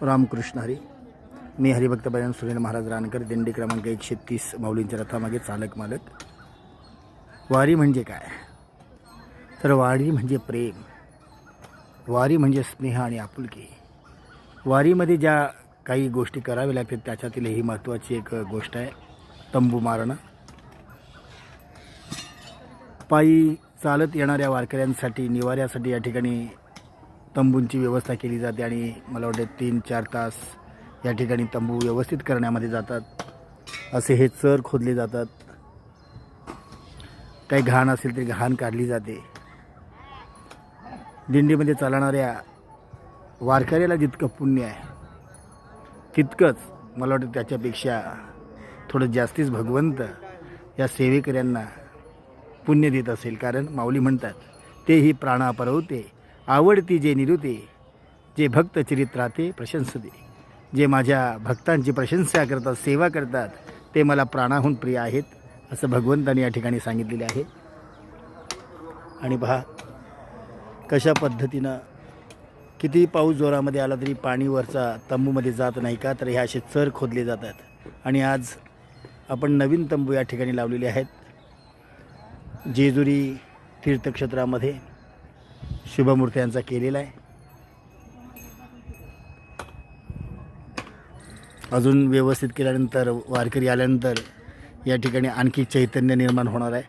रामकृष्ण हरी. मी हरिभक्त भजन सुनील महाराज रानकर, दिंडी क्रमांक 130 माऊलींच्या रथामागे चालक मालक. वारी म्हणजे काय? तर वारी म्हणजे प्रेम, वारी म्हणजे स्नेह आणि आपुलकी. वारीमध्ये ज्या काही गोष्टी कराव्या लागतात त्याच्यातील ही महत्त्वाची एक गोष्ट आहे, तंबू मारणं. पायी चालत येणाऱ्या वारकऱ्यांसाठी निवाऱ्यासाठी या ठिकाणी तंबूंची व्यवस्था केली जाते आणि मला वाटतं 3-4 तास या ठिकाणी तंबू व्यवस्थित करण्यामध्ये जातात. असे हे चर खोदले जातात. काही घाण असेल तरी घाण काढली जाते. दिंडीमध्ये चालणाऱ्या वारकऱ्याला जितकं पुण्य आहे तितकंच मला वाटतं त्याच्यापेक्षा थोडं जास्तीच भगवंत या सेवेकऱ्यांना पुण्य देत असेल. कारण माऊली म्हणतात, तेही प्राणा परवते आवडती जे निरुते, जे भक्त चरित्राते प्रशंसते. जे माझ्या भक्तांची प्रशंसा करतात, सेवा करतात, ते मला प्राणाहून प्रिय आहेत, असं भगवंतांनी या ठिकाणी सांगितलेले आहे. आणि पहा कशा पद्धतीनं किती पाऊस जोरामध्ये आला तरी पाणी वरचा तंबूमध्ये जात नाही का, तर हे असे चर खोदले जातात. आणि आज आपण नवीन तंबू या ठिकाणी लावलेले आहेत जेजुरी तीर्थक्षेत्रामध्ये. शुभमूर्ती यांचा केलेला आहे. अजून व्यवस्थित केल्यानंतर वारकरी आल्यानंतर या ठिकाणी आणखी चैतन्य निर्माण होणार आहे.